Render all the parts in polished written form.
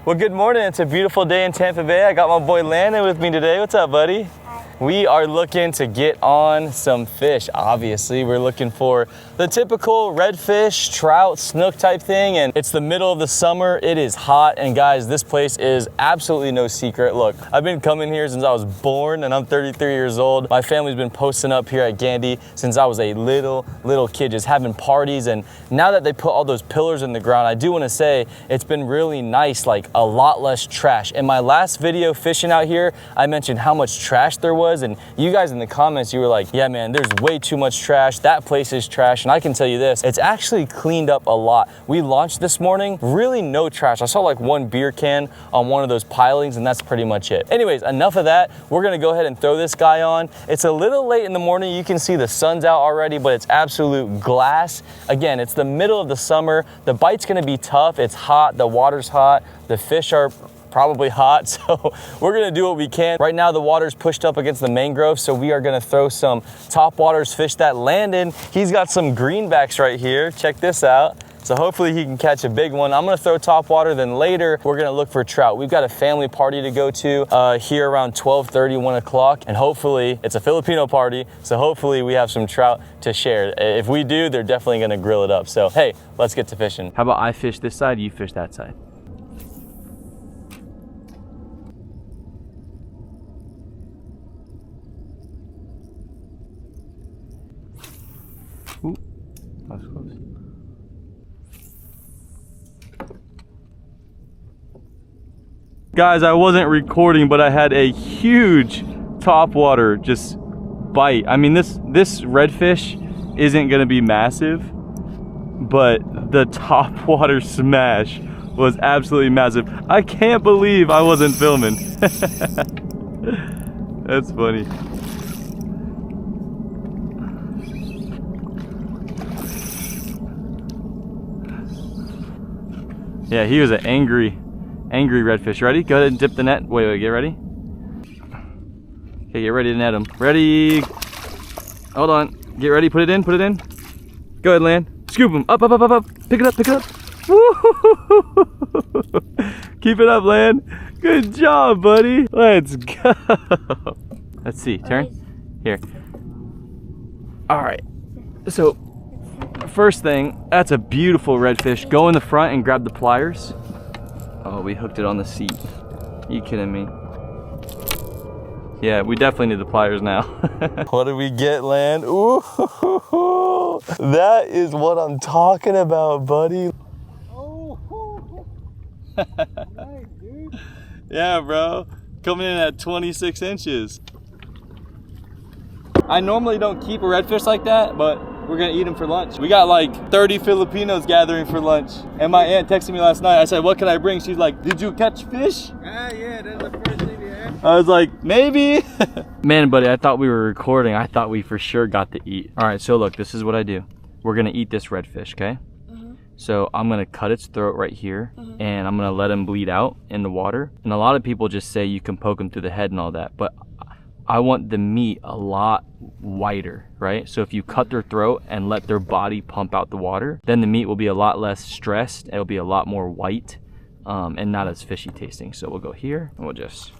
Well, good morning. It's a beautiful day in Tampa Bay. I got my boy Landon with me today. What's up, buddy? Hi. We are looking to get on some fish. Obviously, we're looking for the typical redfish, trout, snook type thing. And it's the middle of the summer. It is hot. And guys, this place is absolutely no secret. Look, I've been coming here since I was born and I'm 33 years old. My family's been posting up here at Gandy since I was a little kid, just having parties. And now that they put all those pillars in the ground, I do want to say it's been really nice, like a lot less trash. In my last video fishing out here, I mentioned how much trash there was. And you guys in the comments, you were like, yeah, man, there's way too much trash. That place is trash. And I can tell you this, it's actually cleaned up a lot. We launched this morning, really no trash. I saw like one beer can on one of those pilings and that's pretty much it. Anyways, enough of that. We're gonna go ahead and throw this guy on. It's a little late in the morning. You can see the sun's out already, but it's absolute glass. Again, it's the middle of the summer. The bite's gonna be tough. It's hot, the water's hot. The fish are probably hot, so we're gonna do what we can. Right now the water's pushed up against the mangrove, so we are gonna throw some topwaters, fish that Landon. He's got some greenbacks right here. Check this out. So hopefully he can catch a big one. I'm gonna throw topwater, then later we're gonna look for trout. We've got a family party to go to here around 12:30, 1 o'clock, and hopefully it's a Filipino party, so hopefully we have some trout to share. If we do, they're definitely gonna grill it up. So hey, let's get to fishing. How about I fish this side, you fish that side? Ooh, that was close. Guys, I wasn't recording, but I had a huge topwater just bite. I mean, this redfish isn't gonna be massive, but the topwater smash was absolutely massive. I can't believe I wasn't filming. That's funny. Yeah, he was an angry redfish. Ready? Go ahead and dip the net. Wait, get ready. Okay, get ready to net him. Ready? Hold on. Get ready, put it in. Go ahead, Land. Scoop him. Up. Pick it up. Woo! Keep it up, Land. Good job, buddy. Let's go. Let's see, turn. Here. All right, so first thing, that's a beautiful redfish. Go in the front and grab the pliers. Oh, we hooked it on the seat. Are you kidding me? Yeah, we definitely need the pliers now. What did we get, Land? Ooh, that is what I'm talking about, buddy. Oh, nice, dude. Yeah, bro. Coming in at 26 inches. I normally don't keep a redfish like that, but we're gonna eat them for lunch. We got like 30 Filipinos gathering for lunch. And my aunt texted me last night. I said, what can I bring? She's like, did you catch fish? Yeah, that's the first thing you asked. I was like, maybe. Man, buddy, I thought we were recording. I thought we for sure got to eat. All right, so look, this is what I do. We're gonna eat this redfish, okay? So I'm gonna cut its throat right here and I'm gonna let him bleed out in the water. And a lot of people just say you can poke him through the head and all that, but I want the meat a lot whiter, right? So if you cut their throat and let their body pump out the water, then the meat will be a lot less stressed. It'll be a lot more white and not as fishy tasting. So we'll go here and we'll just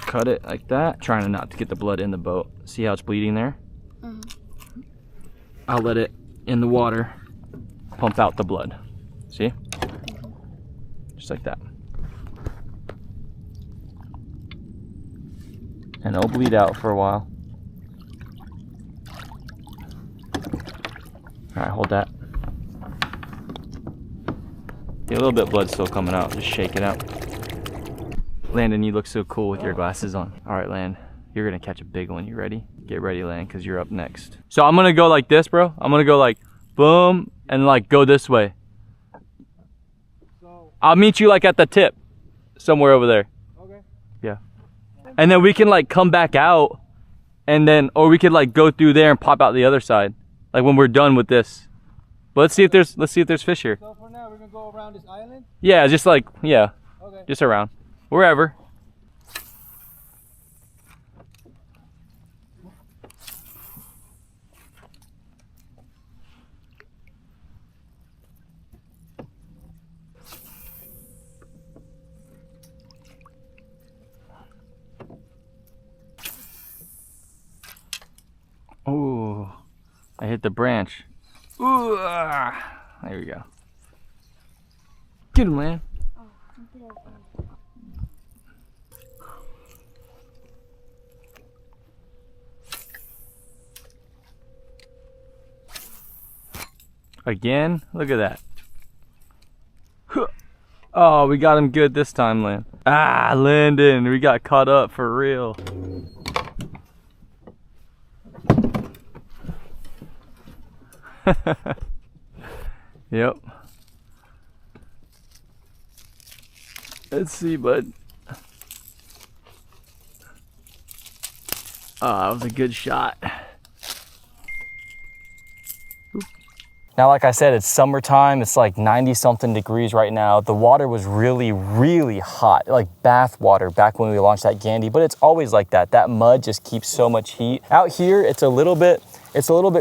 cut it like that, trying not to get the blood in the boat. See how it's bleeding there? I'll let it in the water pump out the blood. See? Just like that. And it'll bleed out for a while. All right, hold that. See, a little bit of blood still coming out. Just shake it out. Landon, you look so cool with your glasses on. All right, Land, you're gonna catch a big one. You ready? Get ready, Land, because you're up next. So I'm gonna go like this, bro. I'm gonna go like boom and like go this way. I'll meet you like at the tip, somewhere over there. Okay. Yeah. And then we can like come back out and then, or we could like go through there and pop out the other side. Like when we're done with this. But let's see if there's fish here. So for now, we're gonna go around this island? Yeah, just like, yeah. Okay. Just around. Wherever. I hit the branch. Ooh, there we go. Get him, man. Again, look at that. Oh, we got him good this time, Landon. Ah, Landon, we got caught up for real. Yep. Let's see, bud. Oh, that was a good shot. Now, like I said, it's summertime. It's like 90 something degrees right now. The water was really, really hot, like bath water back when we launched that Gandy, but it's always like that. That mud just keeps so much heat. Out here, it's a little bit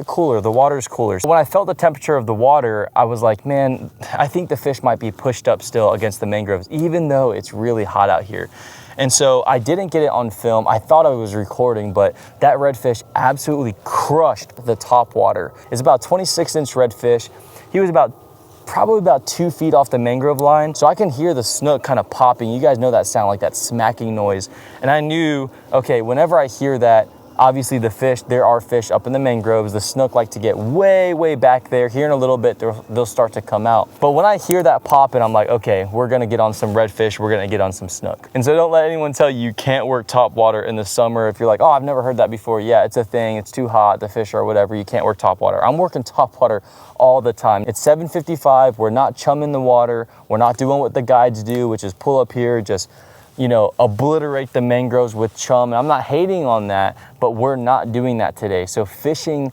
cooler. The water's cooler. When I felt the temperature of the water, I was like, man, I think the fish might be pushed up still against the mangroves, even though it's really hot out here. And so I didn't get it on film. I thought I was recording, but that redfish absolutely crushed the top water. It's about 26-inch redfish. He was probably about 2 feet off the mangrove line. So I can hear the snook kind of popping. You guys know that sound, like that smacking noise. And I knew, okay, whenever I hear that, obviously the fish, there are fish up in the mangroves. The snook like to get way, way back there. Here in a little bit, they'll start to come out. But when I hear that pop, and I'm like, okay, we're gonna get on some redfish, we're gonna get on some snook. And so don't let anyone tell you can't work top water in the summer. If you're like, oh, I've never heard that before. Yeah, it's a thing, it's too hot, the fish or whatever, you can't work top water. I'm working top water all the time. It's 7:55, we're not chumming the water. We're not doing what the guides do, which is pull up here, just, you know, obliterate the mangroves with chum. And I'm not hating on that, but we're not doing that today. So fishing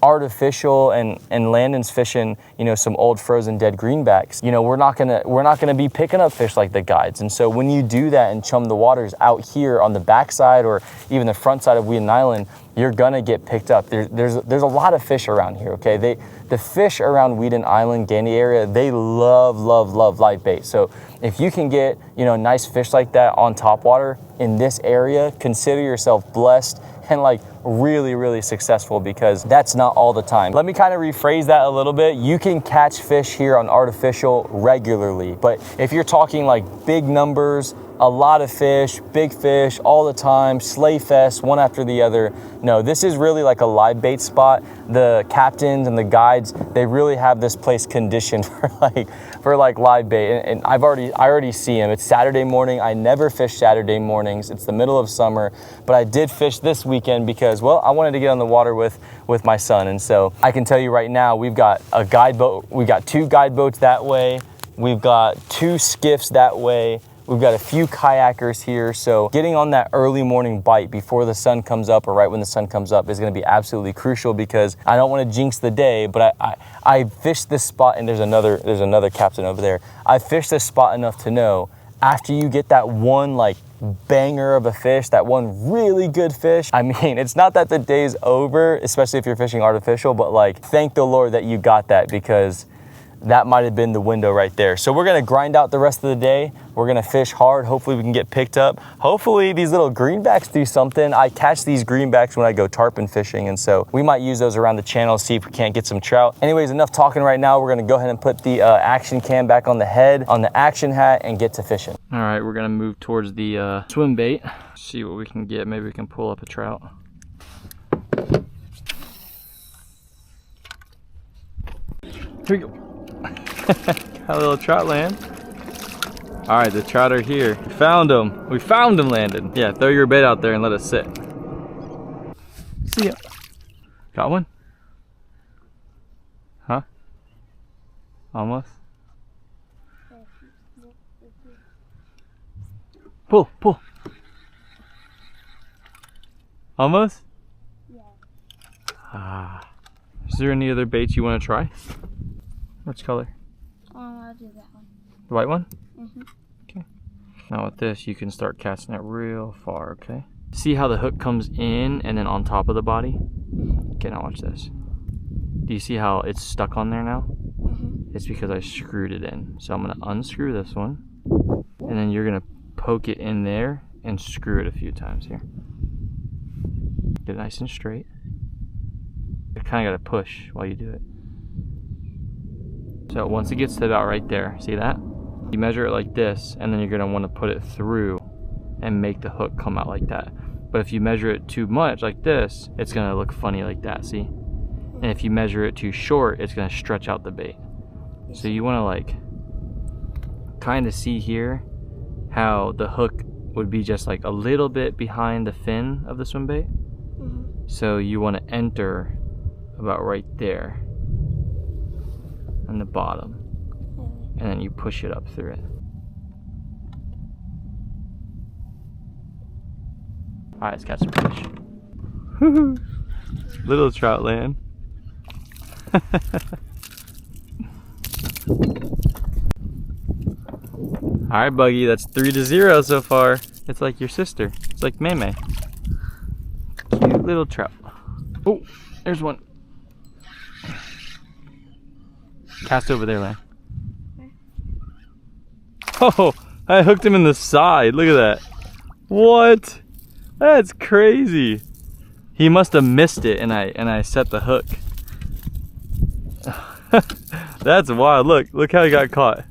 artificial, and Landon's fishing, you know, some old frozen dead greenbacks, you know, we're not gonna be picking up fish like the guides. And so when you do that and chum the waters out here on the backside or even the front side of Weedon Island, you're gonna get picked up. There's a lot of fish around here, okay? The fish around Weedon Island, Gandy area, they love live bait. So if you can get, you know, nice fish like that on top water in this area, consider yourself blessed and like really successful, because that's not all the time. Let me kind of rephrase that a little bit. You can catch fish here on artificial regularly, but if you're talking like big numbers, a lot of fish, big fish all the time, sleigh fest, one after the other. No, this is really like a live bait spot. The captains and the guides, they really have this place conditioned for like live bait. And I already see them. It's Saturday morning. I never fish Saturday mornings. It's the middle of summer, but I did fish this weekend because, well, I wanted to get on the water with my son. And so I can tell you right now, we've got a guide boat. We've got 2 guide boats that way. We've got 2 skiffs that way. We've got a few kayakers here, so getting on that early morning bite before the sun comes up or right when the sun comes up is gonna be absolutely crucial, because I don't wanna jinx the day, but I fished this spot, and there's another captain over there. I fished this spot enough to know after you get that one like banger of a fish, that one really good fish, I mean, it's not that the day's over, especially if you're fishing artificial, but like, thank the Lord that you got that, because that might have been the window right there. So we're gonna grind out the rest of the day. We're gonna fish hard. Hopefully we can get picked up. Hopefully these little greenbacks do something. I catch these greenbacks when I go tarpon fishing, and so we might use those around the channel, see if we can't get some trout. Anyways, enough talking right now. We're gonna go ahead and put the action cam back on the head, on the action hat, and get to fishing. All right, we're gonna move towards the swim bait. See what we can get. Maybe we can pull up a trout. Here we go. Got a little trout land. All right, the trout are here. We found them. We found them, Landon. Yeah, throw your bait out there and let us sit. See ya. Got one? Huh? Almost? Pull. Almost? Yeah. Ah. Is there any other baits you want to try? Which color? I'll do that one. The white one? Mm-hmm. Okay. Now with this, you can start casting it real far, okay? See how the hook comes in and then on top of the body? Mm-hmm. Okay, now watch this. Do you see how it's stuck on there now? Mm-hmm. It's because I screwed it in. So I'm gonna unscrew this one, and then you're gonna poke it in there and screw it a few times here. Get it nice and straight. You kind of got to push while you do it. So once it gets to about right there, see that? You measure it like this, and then you're going to want to put it through and make the hook come out like that. But if you measure it too much like this, it's going to look funny like that, see? And if you measure it too short, it's going to stretch out the bait. So you want to like kind of see here how the hook would be just like a little bit behind the fin of the swim bait. So you want to enter about right there on the bottom, and then you push it up through it. All right, let's catch some fish. Little trout land. All right, Buggy, that's 3-0 so far. It's like your sister. It's like May. Cute little trout. Oh, there's one. Cast over there, Lan. Oh, I hooked him in the side. Look at that. What? That's crazy. He must have missed it, and I set the hook. That's wild. Look how he got caught.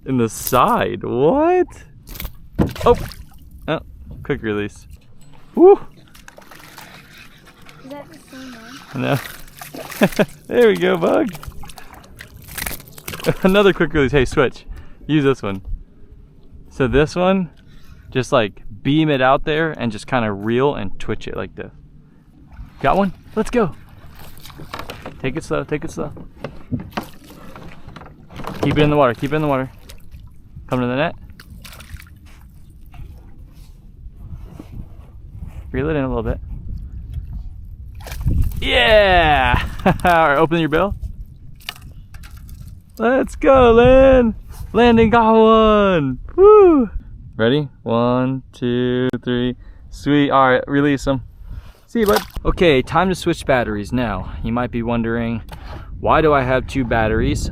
In the side. What? Oh, quick release. Woo. Is that the same one? No. There we go, bug. Another quick release. Hey, switch. Use this one. So this one, just like beam it out there and just kind of reel and twitch it like this. Got one? Let's go. Take it slow, take it slow. Keep it in the water, keep it in the water. Come to the net. Reel it in a little bit. Yeah! Alright, open your bill. Let's go, Landon got one! Woo! Ready? 1, 2, 3. Sweet. Alright, release them. See you, bud. Okay, time to switch batteries now. You might be wondering, why do I have 2 batteries?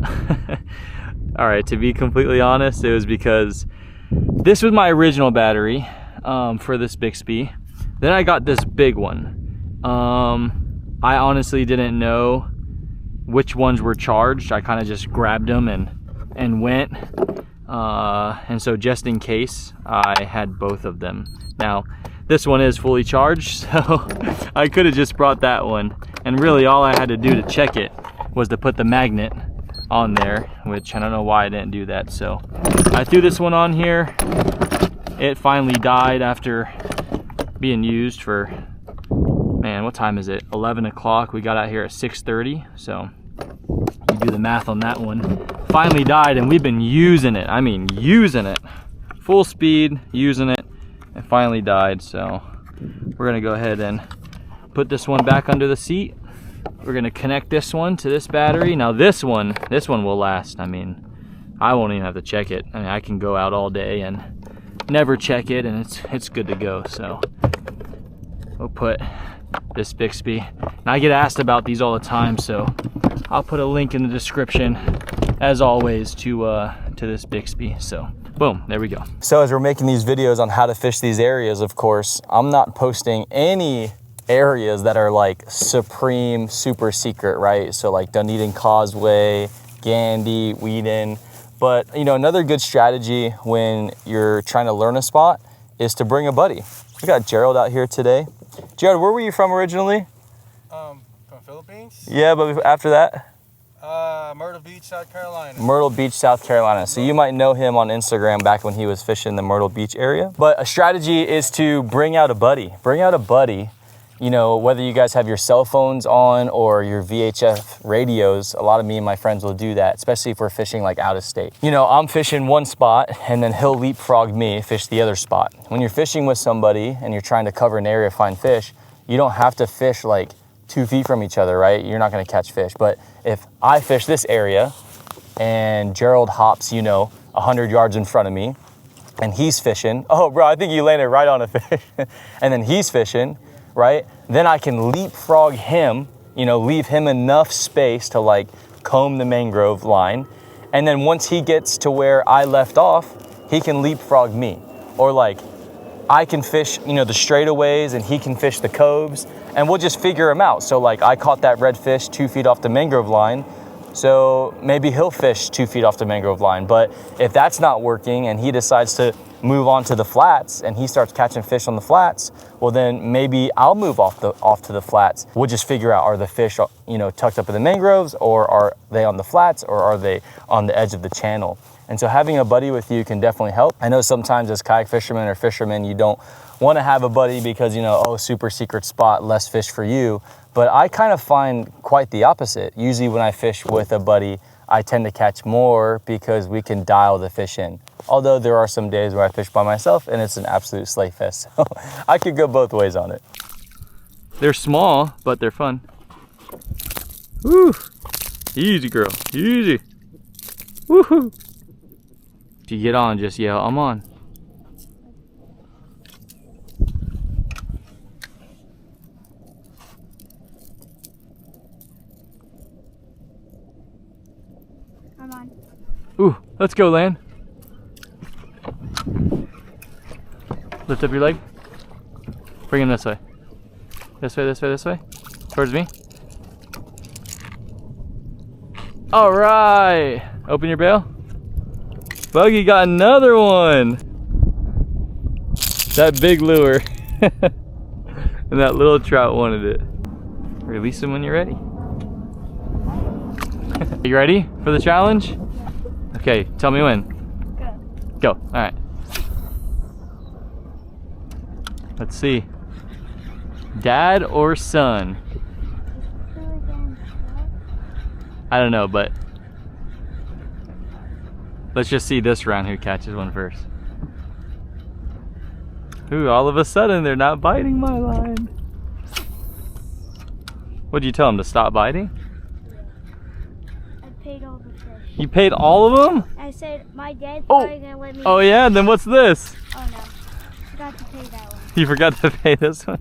Alright, to be completely honest, it was because this was my original battery for this Bixby. Then I got this big one. I honestly didn't know which ones were charged. I kind of just grabbed them and went. And so just in case, I had both of them. Now, this one is fully charged, so I could have just brought that one. And really all I had to do to check it was to put the magnet on there, which I don't know why I didn't do that. So I threw this one on here. It finally died after being used for, man, what time is it? 11 o'clock. We got out here at 6:30, so you do the math on that one. Finally died, and we've been using it. I mean, using it. Full speed, using it. It finally died, so we're gonna go ahead and put this one back under the seat. We're gonna connect this one to this battery. Now this one will last. I mean, I won't even have to check it. I mean, I can go out all day and never check it, and it's good to go. So we'll put this Bixby. And I get asked about these all the time, so I'll put a link in the description, as always, to this Bixby. So boom, there we go. So as we're making these videos on how to fish these areas, of course, I'm not posting any areas that are like supreme, super secret, right? So like Dunedin Causeway, Gandy, Weedon. But you know, another good strategy when you're trying to learn a spot is to bring a buddy. We got Gerald out here today. Gerald, where were you from originally? From Philippines? Yeah, but after that? Myrtle Beach, South Carolina. Myrtle Beach, South Carolina. So you might know him on Instagram back when he was fishing the Myrtle Beach area. But a strategy is to bring out a buddy. Bring out a buddy. You know, whether you guys have your cell phones on or your VHF radios, a lot of me and my friends will do that, especially if we're fishing like out of state. You know, I'm fishing one spot and then he'll leapfrog me, fish the other spot. When you're fishing with somebody and you're trying to cover an area, find fish, you don't have to fish like 2 feet from each other, right? You're not gonna catch fish. But if I fish this area and Gerald hops, you know, 100 yards in front of me and he's fishing, oh bro, I think you landed right on a fish. And then he's fishing, right? Then I can leapfrog him, you know, leave him enough space to like comb the mangrove line. And then once he gets to where I left off, he can leapfrog me. Or like I can fish, you know, the straightaways and he can fish the coves. and we'll just figure him out. So like I caught that redfish 2 feet off the mangrove line, so maybe he'll fish 2 feet off the mangrove line. But if that's not working and he decides to move on to the flats and he starts catching fish on the flats, well then maybe I'll move off to the flats. We'll just figure out, are the fish, you know, tucked up in the mangroves, or are they on the flats, or are they on the edge of the channel? And so having a buddy with you can definitely help. I know sometimes as kayak fishermen or fishermen, you don't want to have a buddy because, you know, oh, super secret spot, less fish for you. But I kind of find quite the opposite. Usually when I fish with a buddy, I tend to catch more because we can dial the fish in. Although there are some days where I fish by myself and it's an absolute slay fest. So I could go both ways on it. They're small, but they're fun. Woo! Easy, girl, easy. Woohoo! If you get on, just yell, I'm on. I'm on. Ooh, let's go, Land. Lift up your leg. Bring him this way. This way, this way, this way. Towards me. All right. Open your bail. Buggy got another one. That big lure. And that little trout wanted it. Release him when you're ready. Are you ready for the challenge? Okay, tell me when. Go. All right. Let's see. Dad or son? I don't know, but let's just see this round who catches one first. Ooh, all of a sudden they're not biting my line. What'd you tell them, to stop biting? I paid all the fish. You paid all of them? I said my dad's probably gonna let me. Oh yeah, then what's this? Oh no, forgot to pay that one. You forgot to pay this one?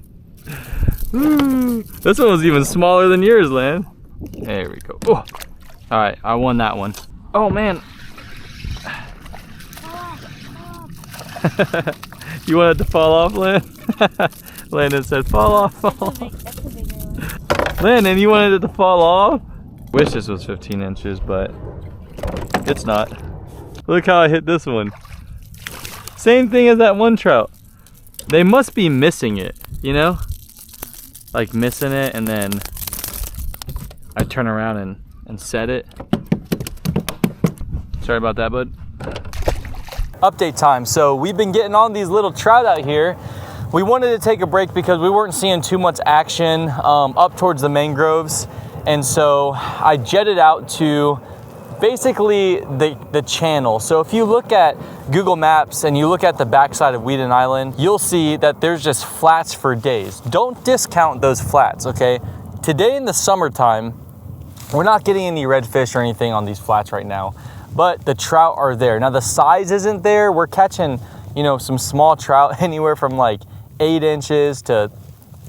Ooh, this one was even smaller than yours, Land. There we go. Oh. All right, I won that one. Oh man. Fall off. You wanted to fall off, Land? Landon said, fall off, fall off. That's a bigger one. Landon, you wanted it to fall off? Wish this was 15 inches, but it's not. Look how I hit this one. Same thing as that one trout. They must be missing it, you know? Like missing it, and then I turn around and set it. Sorry about that, bud. Update time. So we've been getting on these little trout out here. We wanted to take a break because we weren't seeing too much action up towards the mangroves. And so I jetted out to basically the channel. So if you look at Google Maps and you look at the backside of Weedon Island, you'll see that there's just flats for days. Don't discount those flats, okay? Today in the summertime, we're not getting any redfish or anything on these flats right now, but the trout are there. Now the size isn't there. We're catching, you know, some small trout anywhere from like 8 inches to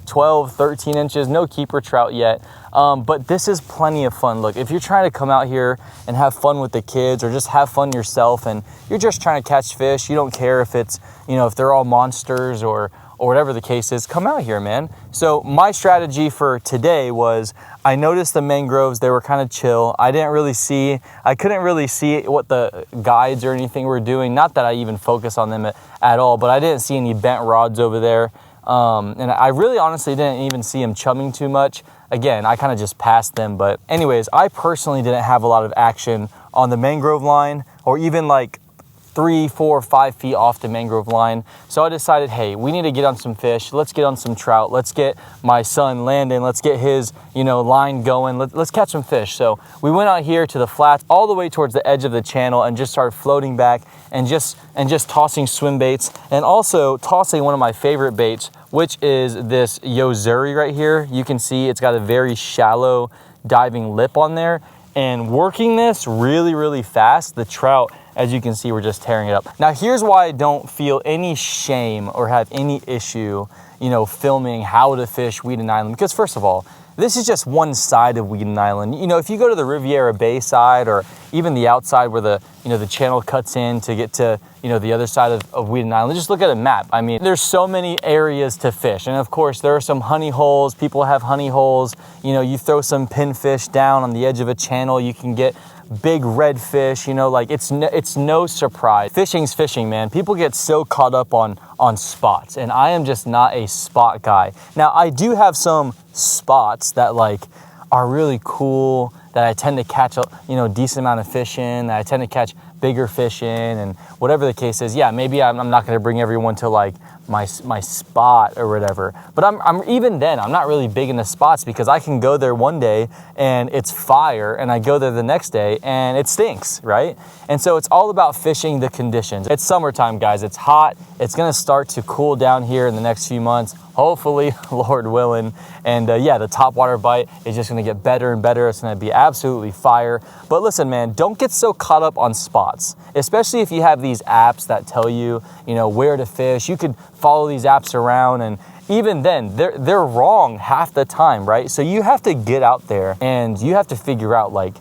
12, 13 inches, no keeper trout yet. But this is plenty of fun. Look, if you're trying to come out here and have fun with the kids or just have fun yourself and you're just trying to catch fish, you don't care if it's, you know, if they're all monsters or whatever the case is, come out here, man. So my strategy for today was I noticed the mangroves, they were kind of chill. I couldn't really see what the guides or anything were doing. Not that I even focus on them at all, but I didn't see any bent rods over there. And I really honestly didn't even see them chumming too much. Again, I kind of just passed them. But anyways, I personally didn't have a lot of action on the mangrove line or even like 3, 4, 5 feet off the mangrove line. So I decided, hey, we need to get on some fish. Let's get on some trout. Let's get my son Landon, let's get his, you know, line going. Let's catch some fish. So we went out here to the flats all the way towards the edge of the channel and just started floating back and just tossing swim baits and also tossing one of my favorite baits, which is this Yozuri right here. You can see it's got a very shallow diving lip on there. And working this really, really fast, the trout, as you can see, we're just tearing it up. Now, here's why I don't feel any shame or have any issue, you know, filming how to fish Weedon Island. Because first of all, this is just one side of Weedon Island. You know, if you go to the Riviera Bay side, or even the outside where the, you know, the channel cuts in to get to, you know, the other side of Weedon Island, just look at a map. I mean, there's so many areas to fish. And of course, there are some honey holes. People have honey holes. You know, you throw some pinfish down on the edge of a channel, you can get big redfish, you know, like it's no surprise. Fishing's fishing, man. People get so caught up on spots, and I am just not a spot guy. Now, I do have some spots that like are really cool, that I tend to catch a, you know, decent amount of fish in, that I tend to catch bigger fish in, and whatever the case is, yeah, maybe I'm not gonna bring everyone to like my spot or whatever, but I'm even then, I'm not really big into spots, because I can go there one day and it's fire, and I go there the next day and it stinks, right? And so it's all about fishing the conditions. It's summertime, guys. It's hot. It's gonna start to cool down here in the next few months, hopefully, Lord willing. And yeah, the topwater bite is just gonna get better and better. It's gonna be absolutely fire. But listen, man, don't get so caught up on spots, especially if you have these apps that tell you, you know, where to fish. You could follow these apps around, and even then, they're wrong half the time, right? So you have to get out there and you have to figure out, like,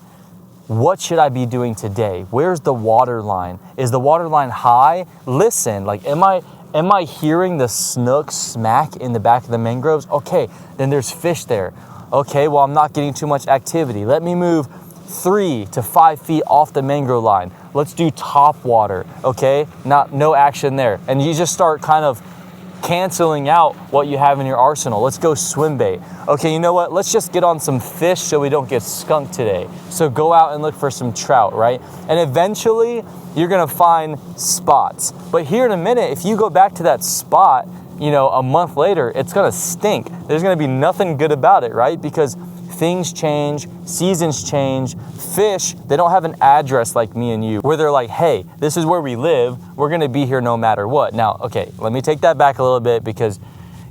what should I be doing today? Where's the water line? Is the water line high? Listen, like, am I hearing the snook smack in the back of the mangroves? Okay, then there's fish there. Okay, well, I'm not getting too much activity. Let me move 3 to 5 feet off the mangrove line. Let's do top water, okay? No action there. And you just start kind of canceling out what you have in your arsenal. Let's go swim bait. Okay, you know what? Let's just get on some fish so we don't get skunked today. So go out and look for some trout, right? And eventually you're gonna find spots. But here in a minute, if you go back to that spot, you know, a month later, it's gonna stink. There's gonna be nothing good about it, right? Because things change, seasons change. Fish, they don't have an address like me and you, where they're like, hey, this is where we live. We're gonna be here no matter what. Now, okay, let me take that back a little bit, because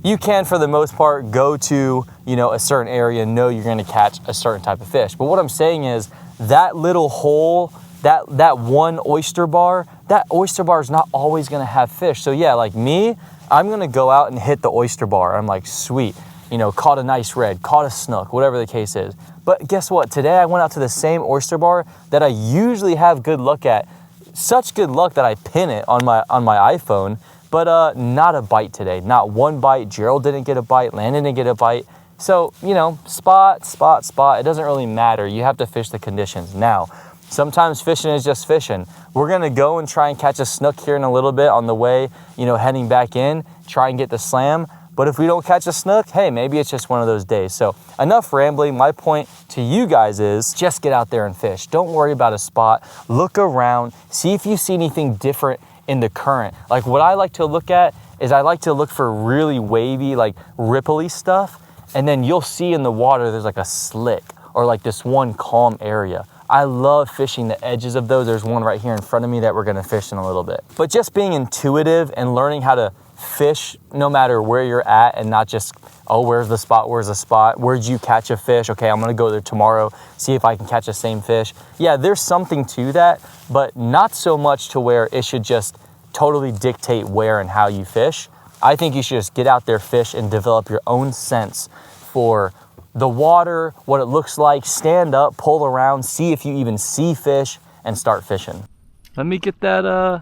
you can, for the most part, go to, you know, a certain area and know you're gonna catch a certain type of fish. But what I'm saying is, that little hole, that one oyster bar is not always gonna have fish. So yeah, like me, I'm gonna go out and hit the oyster bar. I'm like, sweet. You know, caught a nice red, caught a snook, whatever the case is. But guess what? Today I went out to the same oyster bar that I usually have good luck at. Such good luck that I pin it on my iPhone, but not a bite today. Not one bite. Gerald didn't get a bite. Landon didn't get a bite. So, you know, spot. It doesn't really matter. You have to fish the conditions. Now, sometimes fishing is just fishing. We're gonna go and try and catch a snook here in a little bit on the way, you know, heading back in, try and get the slam. But if we don't catch a snook, hey, maybe it's just one of those days. So enough rambling. My point to you guys is just get out there and fish. Don't worry about a spot. Look around, see if you see anything different in the current. Like, what I like to look at is I like to look for really wavy, like ripply stuff. And then you'll see in the water, there's like a slick or like this one calm area. I love fishing the edges of those. There's one right here in front of me that we're gonna fish in a little bit. But just being intuitive and learning how to fish no matter where you're at, and not just, oh, where's the spot, where'd you catch a fish, okay, I'm gonna go there tomorrow, see if I can catch the same fish. Yeah, there's something to that, but not so much to where it should just totally dictate where and how you fish. I think you should just get out there, fish, and develop your own sense for the water, what it looks like. Stand up, pull around, see if you even see fish, and start fishing. Let me get that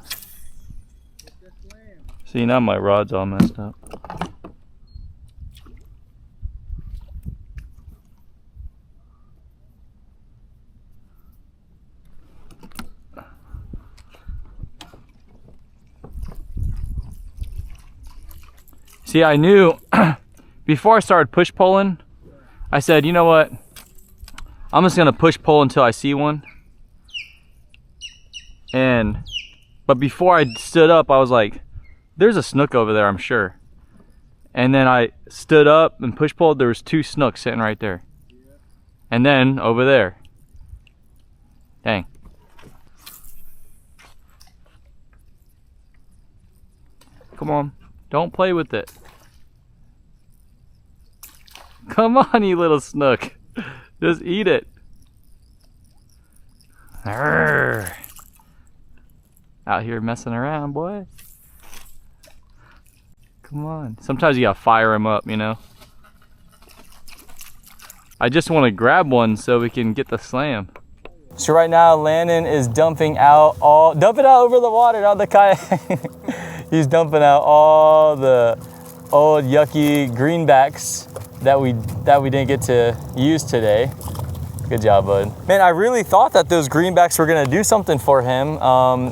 see, now my rod's all messed up. See, I knew before I started push pulling, I said, you know what? I'm just gonna push pull until I see one. But before I stood up, I was like, there's a snook over there, I'm sure. And then I stood up and push pulled, there was 2 snooks sitting right there. And then over there. Dang. Come on, don't play with it. Come on, you little snook. Just eat it. Arrgh. Out here messing around, boy. Come on. Sometimes you gotta fire him up, you know. I just want to grab one so we can get the slam. So right now, Landon is dumping out over the water, not the kayak. He's dumping out all the old yucky greenbacks that we didn't get to use today. Good job, bud. Man, I really thought that those greenbacks were gonna do something for him.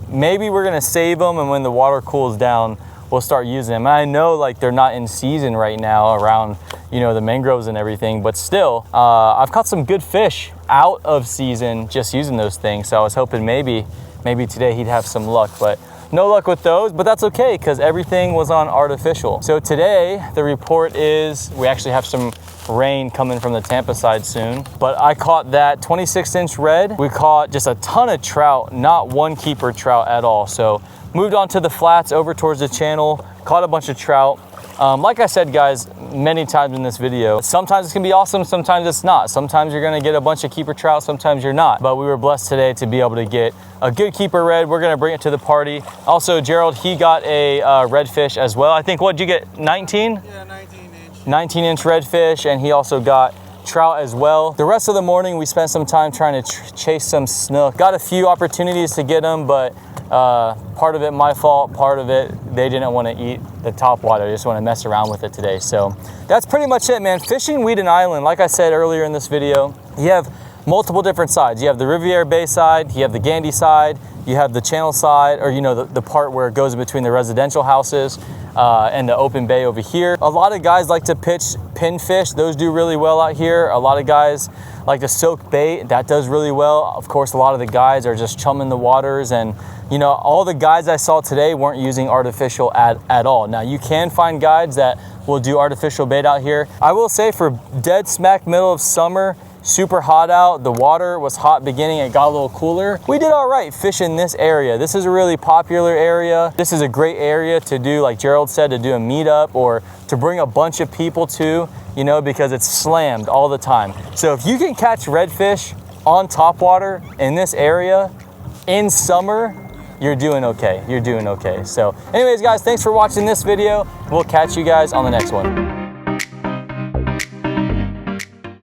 Maybe we're gonna save them, and when the water cools down, we'll start using them. And I know like they're not in season right now around, you know, the mangroves and everything, but still, I've caught some good fish out of season just using those things. So I was hoping maybe today he'd have some luck, but no luck with those, but that's okay because everything was on artificial. So today the report is we actually have some rain coming from the Tampa side soon, but I caught that 26-inch red. We caught just a ton of trout, not one keeper trout at all. So moved on to the flats over towards the channel, caught a bunch of trout. Like I said, guys, many times in this video, sometimes it's gonna be awesome, sometimes it's not. Sometimes you're gonna get a bunch of keeper trout, sometimes you're not. But we were blessed today to be able to get a good keeper red. We're gonna bring it to the party. Also, Gerald, he got a redfish as well. I think, what'd you get, 19? Yeah, 19-inch. 19-inch redfish, and he also got trout as well. The rest of the morning, we spent some time trying to chase some snook. Got a few opportunities to get them, but part of it my fault, part of it they didn't want to eat the topwater. They just want to mess around with it today. So that's pretty much it, man. Fishing Weedon Island, like I said earlier in this video, you have multiple different sides. You have the Riviera Bay side, you have the Gandy side, you have the channel side, or you know, the part where it goes between the residential houses and the open bay over here. A lot of guys like to pitch pinfish. Those do really well out here. A lot of guys like to soak bait. That does really well. Of course, a lot of the guys are just chumming the waters, and you know, all the guides I saw today weren't using artificial at all. Now, you can find guides that will do artificial bait out here. I will say, for dead smack middle of summer, super hot out, the water was hot beginning, it got a little cooler. We did all right fishing this area. This is a really popular area. This is a great area to do, like Gerald said, to do a meetup or to bring a bunch of people to, you know, because it's slammed all the time. So if you can catch redfish on topwater in this area in summer, you're doing okay. You're doing okay. So anyways, guys, thanks for watching this video. We'll catch you guys on the next one.